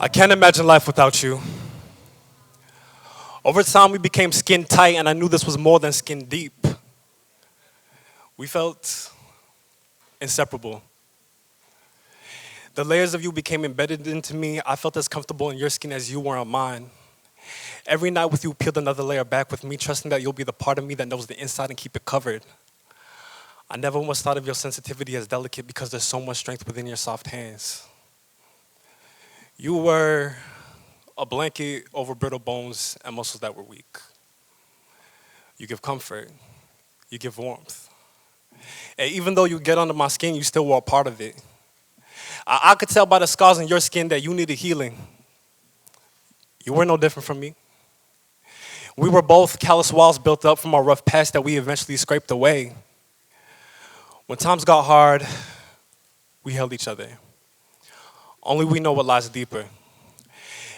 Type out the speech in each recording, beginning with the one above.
I can't imagine life without you. Over time, we became skin tight, and I knew this was more than skin deep. We felt inseparable. The layers of you became embedded into me. I felt as comfortable in your skin as you were on mine. Every night with you, peeled another layer back with me, trusting that you'll be the part of me that knows the inside and keep it covered. I never once thought of your sensitivity as delicate because there's so much strength within your soft hands. You were a blanket over brittle bones and muscles that were weak. You give comfort. You give warmth. And even though you get under my skin, you still were a part of it. I could tell by the scars on your skin that you needed healing. You were no different from me. We were both callous walls built up from our rough past that we eventually scraped away. When times got hard, we held each other. Only we know what lies deeper.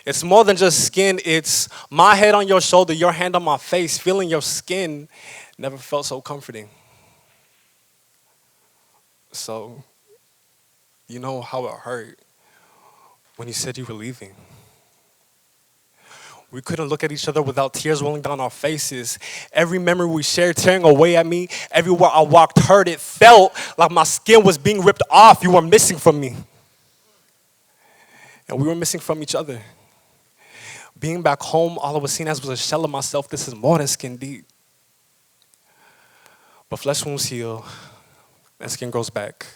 It's more than just skin, it's my head on your shoulder, your hand on my face, feeling your skin never felt so comforting. So, you know how it hurt when you said you were leaving. We couldn't look at each other without tears rolling down our faces. Every memory we shared tearing away at me, everywhere I walked hurt, it felt like my skin was being ripped off. You were missing from me. And we were missing from each other. Being back home, all I was seeing as was a shell of myself. This is more than skin deep. But flesh wounds heal, and skin grows back.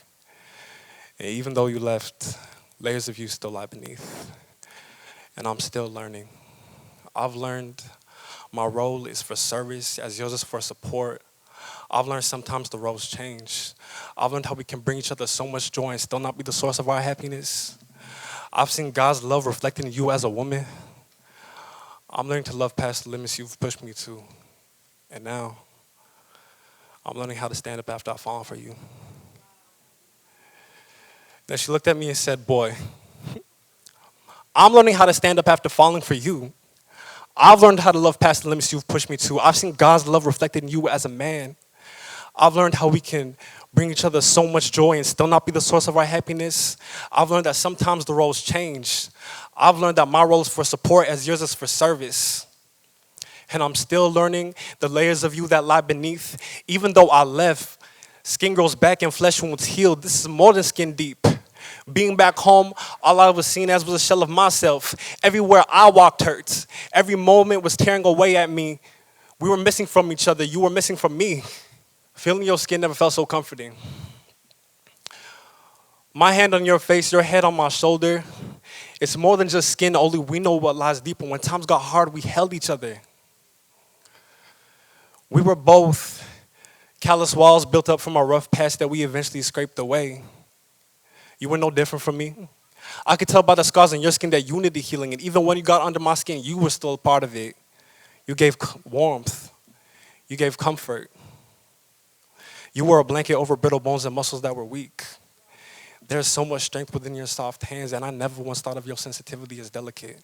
And even though you left, layers of you still lie beneath. And I'm still learning. I've learned my role is for service, as yours is for support. I've learned sometimes the roles change. I've learned how we can bring each other so much joy and still not be the source of our happiness. I've seen God's love reflected in you as a woman. I'm learning to love past the limits you've pushed me to. And now, I'm learning how to stand up after I've fallen for you. Then she looked at me and said, boy, I'm learning how to stand up after falling for you. I've learned how to love past the limits you've pushed me to. I've seen God's love reflected in you as a man. I've learned how we can bring each other so much joy and still not be the source of our happiness. I've learned that sometimes the roles change. I've learned that my role is for support as yours is for service. And I'm still learning the layers of you that lie beneath. Even though I left, skin grows back and flesh wounds heal. This is more than skin deep. Being back home, all I was seeing as was a shell of myself. Everywhere I walked hurt. Every moment was tearing away at me. We were missing from each other. You were missing from me. Feeling your skin never felt so comforting. My hand on your face, your head on my shoulder. It's more than just skin, only we know what lies deeper. When times got hard, we held each other. We were both callous walls built up from our rough past that we eventually scraped away. You were no different from me. I could tell by the scars on your skin that you needed healing, and even when you got under my skin, you were still a part of it. You gave warmth. You gave comfort. You were a blanket over brittle bones and muscles that were weak. There's so much strength within your soft hands, and I never once thought of your sensitivity as delicate.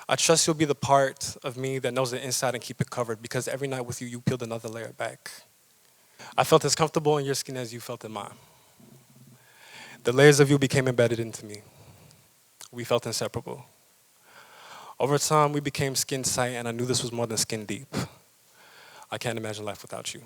I trust you'll be the part of me that knows the inside and keep it covered, because every night with you, you peeled another layer back. I felt as comfortable in your skin as you felt in mine. The layers of you became embedded into me. We felt inseparable. Over time, we became skin tight, and I knew this was more than skin deep. I can't imagine life without you.